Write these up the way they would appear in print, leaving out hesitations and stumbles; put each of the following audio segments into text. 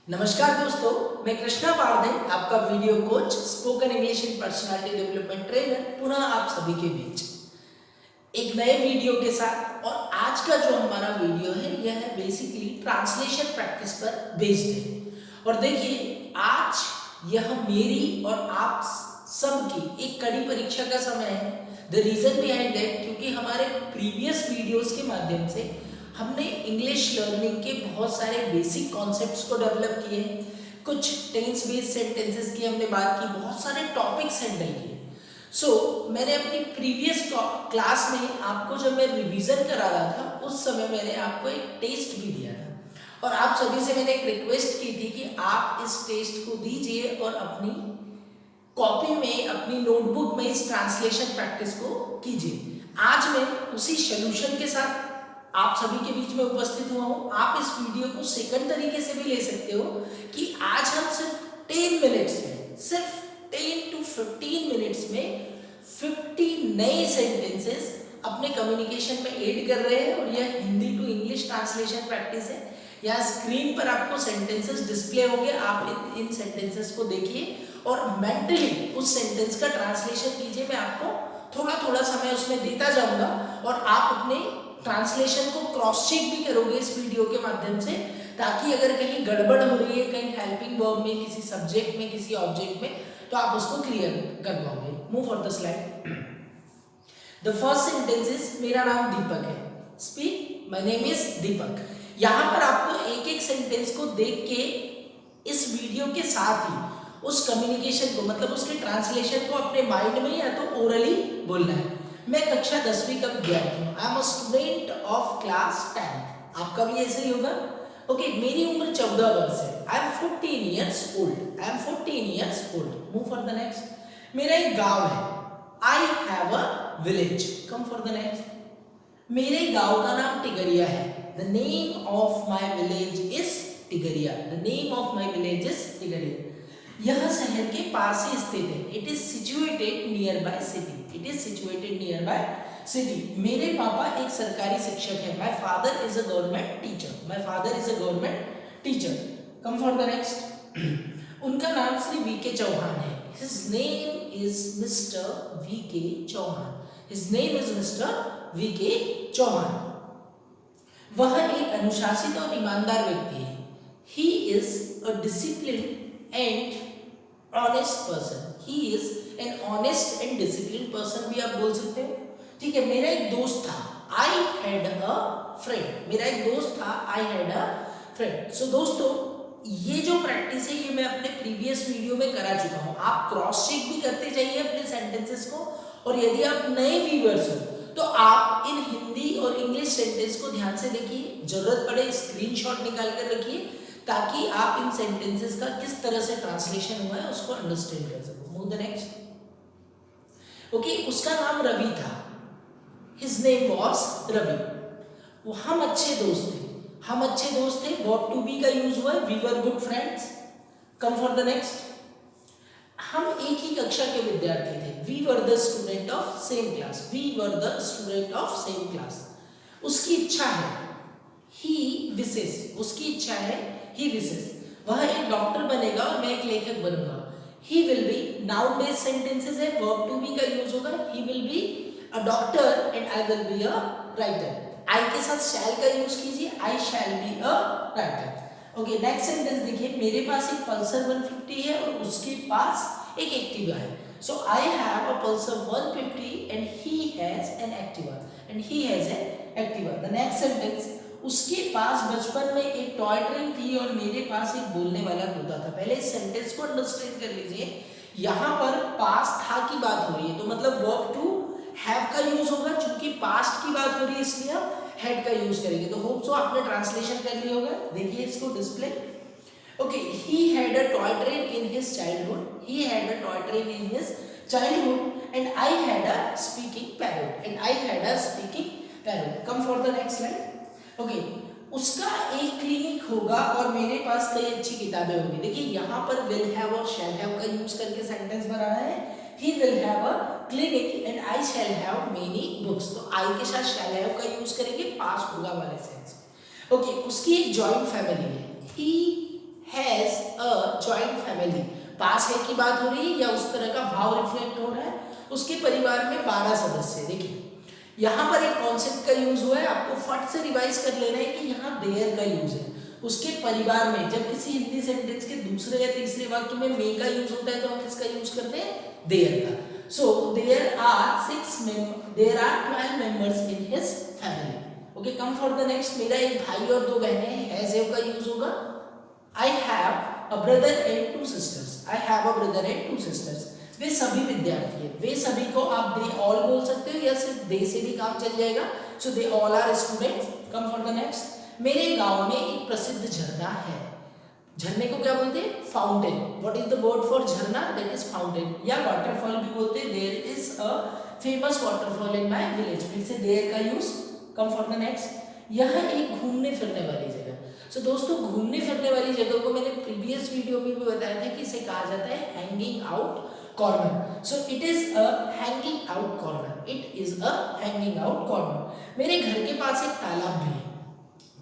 नमस्कार दोस्तों, मैं कृष्णा पारदे, आपका video coach, spoken English and personality development trainer, पुनः आप सभी के बीच एक नए वीडियो के साथ। और आज का जो हमारा वीडियो है यह है बेसिकली ट्रांसलेशन प्रैक्टिस पर बेस्ड है। और देखिए, आज यह मेरी और आप सबकी एक कड़ी परीक्षा का समय है। द रीजन बिहाइंड दैट, क्योंकि हमारे प्रीवियस वीडियोस के माध्यम से हमने इंग्लिश लर्निंग के बहुत सारे बेसिक कॉन्सेप्ट्स को डेवलप किए हैं, कुछ टेंस बेस्ड सेंटेंसेस की हमने बात की, बहुत सारे टॉपिक्स हैंडल किए। मैंने अपनी प्रीवियस क्लास में आपको जब मैं रिवीजन करा रहा था उस समय मैंने आपको एक टेस्ट भी दिया था और आप सभी से मैंने एक रिक्वेस्ट की थी कि आप इस टेस्ट को दीजिए और अपनी कॉपी में, अपनी नोटबुक में इस ट्रांसलेशन प्रैक्टिस को कीजिए। आज मैं उसी सोल्यूशन के साथ आप सभी के बीच में उपस्थित हुआ हूँ। आप इस वीडियो को सेकंड तरीके से भी ले सकते हो कि आज हम सिर्फ 10 मिनट्स में, सिर्फ 10 to 15 मिनट्स में 50 नए सेंटेंसेस अपने कम्युनिकेशन में ऐड कर रहे हैं। और यह Hindi to English translation practice है। यहाँ स्क्रीन पर आपको सेंटेंसेस डिस्प्ले होंगे, आप इन सेंटेंसेस को देखिए और मेंटली उस सेंटेंस का ट्रांसलेशन कीजिए। मैं आपको थोड़ा थोड़ा समय उसमें देता जाऊंगा और आप अपने ट्रांसलेशन को क्रॉस चेक भी करोगे इस वीडियो के माध्यम से, ताकि अगर कहीं गड़बड़ हो रही है, कहीं हेल्पिंग वर्ब में, किसी सब्जेक्ट में, किसी ऑब्जेक्ट में, तो आप उसको क्लियर कर पाओगे। Move for the slide. The first sentence is, मेरा नाम दीपक है। स्पीक, माय नेम इज दीपक। यहाँ पर आपको एक एक सेंटेंस को देख के इस वीडियो के साथ ही उस कम्युनिकेशन को, मतलब उसके ट्रांसलेशन को अपने माइंड में या तो ओरली बोलना है। मैं कक्षा 10वीं का विद्यार्थी हूँ। I am a student of class 10th। आपका भी ऐसे ही होगा। ओके, मेरी उम्र 14 वर्ष है। I am 14 years old. I am 14 years old. Move for the next. मेरा एक गांव है। आई have a village. Come for the next. मेरे गांव का नाम टिगरिया है। The name of my village is Tigariya. The name of my village is Tigariya. यह शहर के पास ही स्थित है। It is situated near by city. It is situated near by city. मेरे पापा एक सरकारी शिक्षक है। My father is a government teacher. My father is a government teacher. Come for the next. उनका नाम श्री वीके चौहान है। His name is mister VK Chauhan. His name is mister VK Chauhan. वह एक अनुशासित और ईमानदार व्यक्ति है। He is a discipline and honest person. He is an honest and discipline person भी आप बोल सकते हो। ठीक है, मेरा एक दोस्त था। I had a friend. मेरा एक दोस्त था। I had a friend. सो दोस्तों, ये जो प्रैक्टिस है ये मैं अपने प्रीवियस वीडियो में करा चुका हूँ। आप क्रॉस चेक भी करते जाइए अपने सेंटेंसेस को। और यदि आप नए व्यूअर्स हो तो आप इन हिंदी और इंग्लिश सेंटेंस को ध्यान से देखिए। जरूरत पड़े स्क्रीनशॉट निकाल कर रखिए, ताकि आप इन सेंटेंसेस का किस तरह से ट्रांसलेशन हुआ है उसको अंडरस्टैंड कर सको। Move the next. ओके, उसका नाम रवि था। His name was Ravi. वो हम अच्छे दोस्त थे। हम अच्छे दोस्त थे, वर्ब टू बी का यूज हुआ है। We were good friends. Come for the next. हम एक ही कक्षा के विद्यार्थी थे। We were the student of same class. We were the student of same class. उसकी इच्छा है। ही विशेष। उसकी इच्छा है। ही विशेष। वह एक डॉक्टर बनेगा और मैं एक लेखक बनूंगा। He will be, noun based sentences है, वर्ब टू बी का यूज होगा। He will be a doctor and I will be a writer. I के साथ शैल का यूज कीजिए। I shall be a writer. Okay, next sentence देखिए। मेरे पास एक पल्सर 150 है और उसके पास एक एक्टिवा है। So I have a Pulsar 150 and he has an Activa. And he has an Activa. The next sentence. उसके पास बचपन में एक टॉय ट्रेन थी और मेरे पास एक बोलने वाला तोता था। पहले इस सेंटेंस को अंडरस्टैंड कर लीजिए। यहाँ पर पास था की बात हो रही है, तो मतलब वर्ब टू हैव का यूज होगा। चूंकि पास्ट की बात हो रही है इसलिए आप हैड का यूज करेंगे। तो होप सो आपने ट्रांसलेशन कर लिया होगा। देखिए इसको display. Okay, he had a toy train in his childhood. He had a toy train in his childhood, and I had a speaking parrot. And I had a speaking parrot. Come for the next slide. Okay, उसका एक clinic होगा और मेरे पास कई अच्छी किताबें होंगी। देखिए यहाँ पर विल हैव और शैल हैव का यूज करके सेंटेंस बना है। He will have a clinic and I shall have many books. तो आई के साथ शैल हैव का यूज करेंगे पास्ट होगा वाले सेंस। ओके, उसकी एक जॉइंट फैमिली है। He has a joint family. पास है की बात हो रही है या उस तरह का भाव रिफ्लेक्ट हो रहा है? उसके परिवार में 12 सदस्य। देखिए यहाँ पर एक कॉन्सेप्ट का यूज हुआ है, आपको फट से रिवाइज कर लेना है कि यहाँ देयर का यूज है। उसके परिवार में जब किसी हिंदी सेंटेंस के दूसरे या तीसरे वाक्य में मे का यूज होता है तो हम किसका यूज करते हैं? देयर का। So there are 12 members in his family. Okay, come for the next. मेरा एक भाई और 2 बहनें हैं, हैज हैव का यूज होगा। I have a brother and 2 sisters. I have a brother and 2 sisters. वे सभी विद्यार्थी हैं। वे सभी को आप they all बोल सकते हो या सिर्फ they से भी काम चल जाएगा। So they all are students. Come for the next. मेरे गांव में एक प्रसिद्ध झरना है। झरने को क्या बोलते हैं? Fountain. What is the word for झरना? That is fountain. या waterfall भी बोलते हैं। There is a famous waterfall in my village. फिर से there का use. Come for the next. यह एक घूमने फिरने वाली जगह। So, दोस्तों घूमने फिरने वाली जगह को मैंने प्रीवियस वीडियो में भी बताया था कि इसे कहा जाता है hanging out corner. So it is a hanging out corner. It is a hanging out corner. मेरे घर के पास एक तालाब भी है।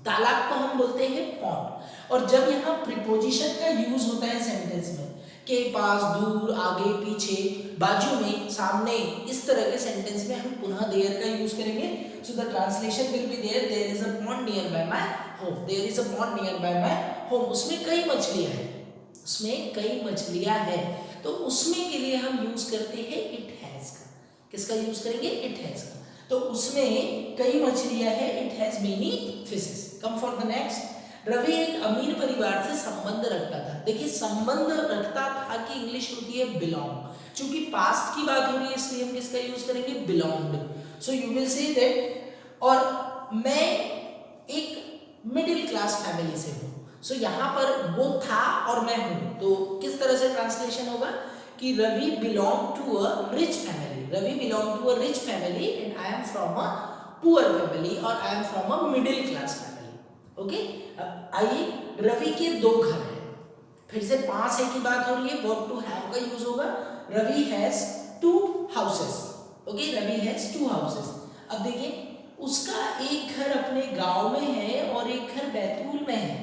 तालाब को हम बोलते हैं पॉन्ड। और जब यहाँ प्रीपोजिशन का यूज होता है सेंटेंस में, के पास, दूर, आगे, पीछे, बाजू में, सामने, इस तरह के सेंटेंस में हम पुनः देयर का यूज करेंगे। So the translation will be there, there is a pond near by my home. There is a pond near by my home. उसमें कई मछलियां हैं। उसमें कई मछलियां हैं। तो उसमें के लिए हम यूज करते हैं इट हैज का। किसका यूज करेंगे? इट हैज का। तो उसमें कई मछलियां हैं। It has many fishes. Come for the next. Ravi एक अमीर परिवार से संबंध रखता था। देखिए संबंध रखता था की इंग्लिश होती है बिलोंग। चूंकि पास्ट की बात हो रही है इसलिए हम किसका यूज करेंगे? Belonged. So you will say that. और मैं एक मिडिल क्लास फैमिली से हूँ। सो यहाँ पर वो था और मैं हूँ, तो किस तरह से ट्रांसलेशन होगा कि Ravi belong to a rich family. Ravi belong to a rich family and I am from a poor family और I am from a middle class family. Okay, अब आइए, रवि के 2 घर हैं। फिर से पास है की बात हो रही है, वर्ब टू हैव का यूज होगा। Ravi has 2 houses. Okay, Ravi has 2 houses. अब देखिए उसका एक घर अपने गांव में है और एक घर बैतूल में है।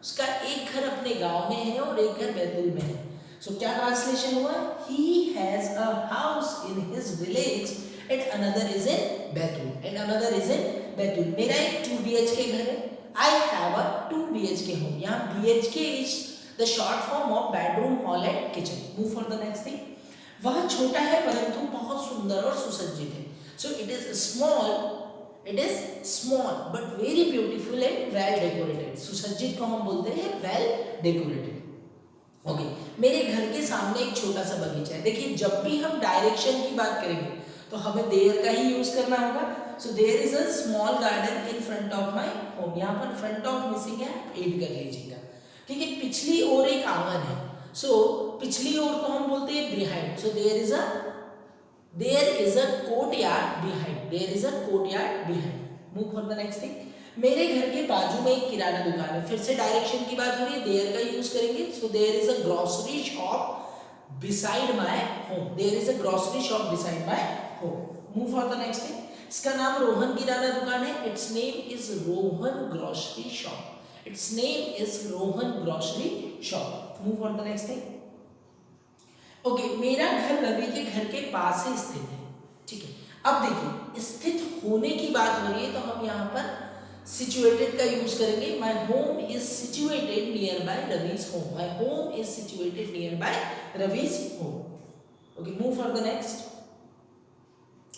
उसका एक घर अपने गांव में है और एक घर बैतूल में है। सो क्या ट्रांसलेशन हुआ? He has a house in his village and another is in Betul and another is in Betul. मेरा एक 2 BHK घर है। I have a 2 BHK home। यहाँ BHK is the short form of bedroom, hall and kitchen. Move for the next thing. वह छोटा है परंतु बहुत सुंदर और सुसज्जित है। So it is small but very beautiful and well decorated. सुसज्जित को हम बोलते हैं well decorated. ओके, मेरे घर के सामने एक छोटा सा बगीचा है। देखिए जब भी हम डायरेक्शन की बात करेंगे तो हमें देयर का ही यूज करना होगा। So there is a small garden in front of my home. यहाँ पर फ्रंट ऑफ मिसिंग है, ऐड कर लीजिएगा। ठीक है, पिछली ओर एक आंगन है। सो पिछली ओर को हम बोलते हैं behind. So there is a courtyard behind. There is a courtyard behind. Move for the next thing. मेरे घर के बाजू में एक किराना दुकान है। फिर से डायरेक्शन की बात हो रही है, देयर का यूज करेंगे। So there is a grocery shop beside my home. There is a grocery shop beside my home. Move for the next thing. इसका नाम रोहन किराना दुकान है। It's name is Rohan grocery shop. It's name is Rohan grocery shop. Move for the next thing. Okay, मेरा घर रवि के घर के पास ही स्थित है। ठीक है, अब देखिए स्थित होने की बात हो रही है तो हम यहाँ पर सिचुएटेड का यूज करेंगे। My home is situated near by Ravi's home. My home is situated near by Ravi's home. Okay, move for the next.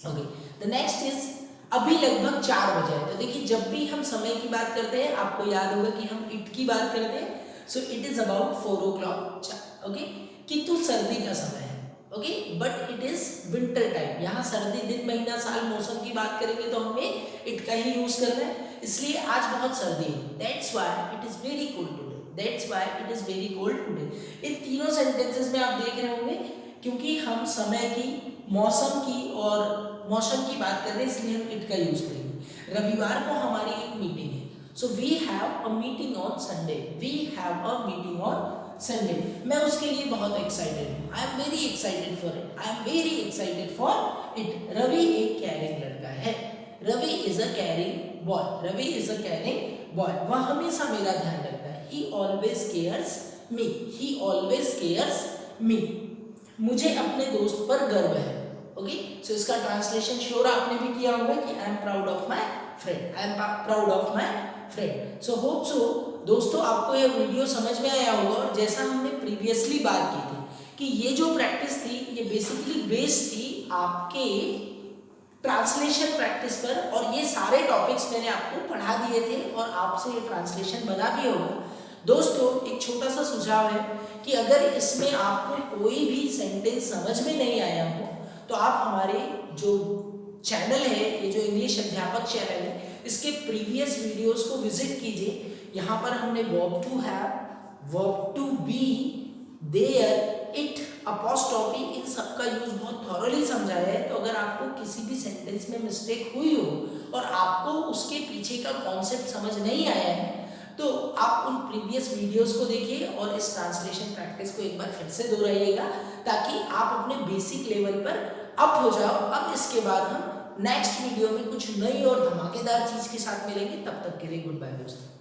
Okay, the next is अभी लगभग 4 बजे है। तो देखिए जब भी हम समय की बात करते हैं आपको याद होगा कि हम इट की बात करते हैं। So it is about 4 o'clock। Okay, किंतु सर्दी का समय है। Okay, but it is winter time. यहाँ सर्दी, दिन, महीना, साल, मौसम की बात करेंगे तो हमें इट का ही यूज करना है। इसलिए आज बहुत सर्दी है। That's why it is very cold today. That's why it is very cold today. इन तीनों सेंटेंसेस में आप देख रहे होंगे क्योंकि हम समय की, मौसम की और मौसम की बात कर रहे हैं इसलिए हम इट का यूज करेंगे। रविवार को हमारी एक मीटिंग है। So we have a meeting on Sunday. We have a meeting on Sunday. मैं उसके लिए बहुत एक्साइटेड हूँ। I am very excited for it. I am very excited for it. Ravi एक कैरिंग लड़का है। Ravi is a caring boy. Ravi is a caring boy. वह हमेशा मेरा ध्यान रखता है। He always cares me, he always cares me, मुझे अपने दोस्त पर गर्व है। ओके, सो इसका ट्रांसलेशन श्योर आपने भी किया होगा कि I am proud of my friend, I am proud of my friend. So hope so दोस्तों आपको यह वीडियो समझ में आया होगा। और जैसा हमने प्रीवियसली बात की थी कि ये जो प्रैक्टिस थी ये बेसिकली बेस्ड थी आपके ट्रांसलेशन प्रैक्टिस पर, और ये सारे टॉपिक्स मैंने आपको पढ़ा दिए थे और आपसे ये ट्रांसलेशन बना भी होगा। दोस्तों एक छोटा सा सुझाव है कि अगर इसमें आपको कोई भी सेंटेंस समझ में नहीं आया हो तो आप हमारे जो चैनल है, ये जो इंग्लिश अध्यापक चैनल है, इसके प्रीवियस वीडियोस को विजिट कीजिए। यहाँ पर हमने verb to have, verb to be, there, it, apostrophe, इन सब का यूज बहुत थॉरली समझाया है। तो अगर आपको किसी भी सेंटेंस में मिस्टेक हुई हो और आपको उसके पीछे का कॉन्सेप्ट समझ नहीं आया है तो आप उन प्रीवियस वीडियोस को देखिए और इस ट्रांसलेशन प्रैक्टिस को एक बार फिर से दोहराइएगा ताकि आप अपने बेसिक लेवल पर अप हो जाओ। अब इसके बाद हम नेक्स्ट वीडियो में कुछ नई और धमाकेदार चीज के साथ मिलेंगे। तब तक के लिए गुड बाय दोस्तों।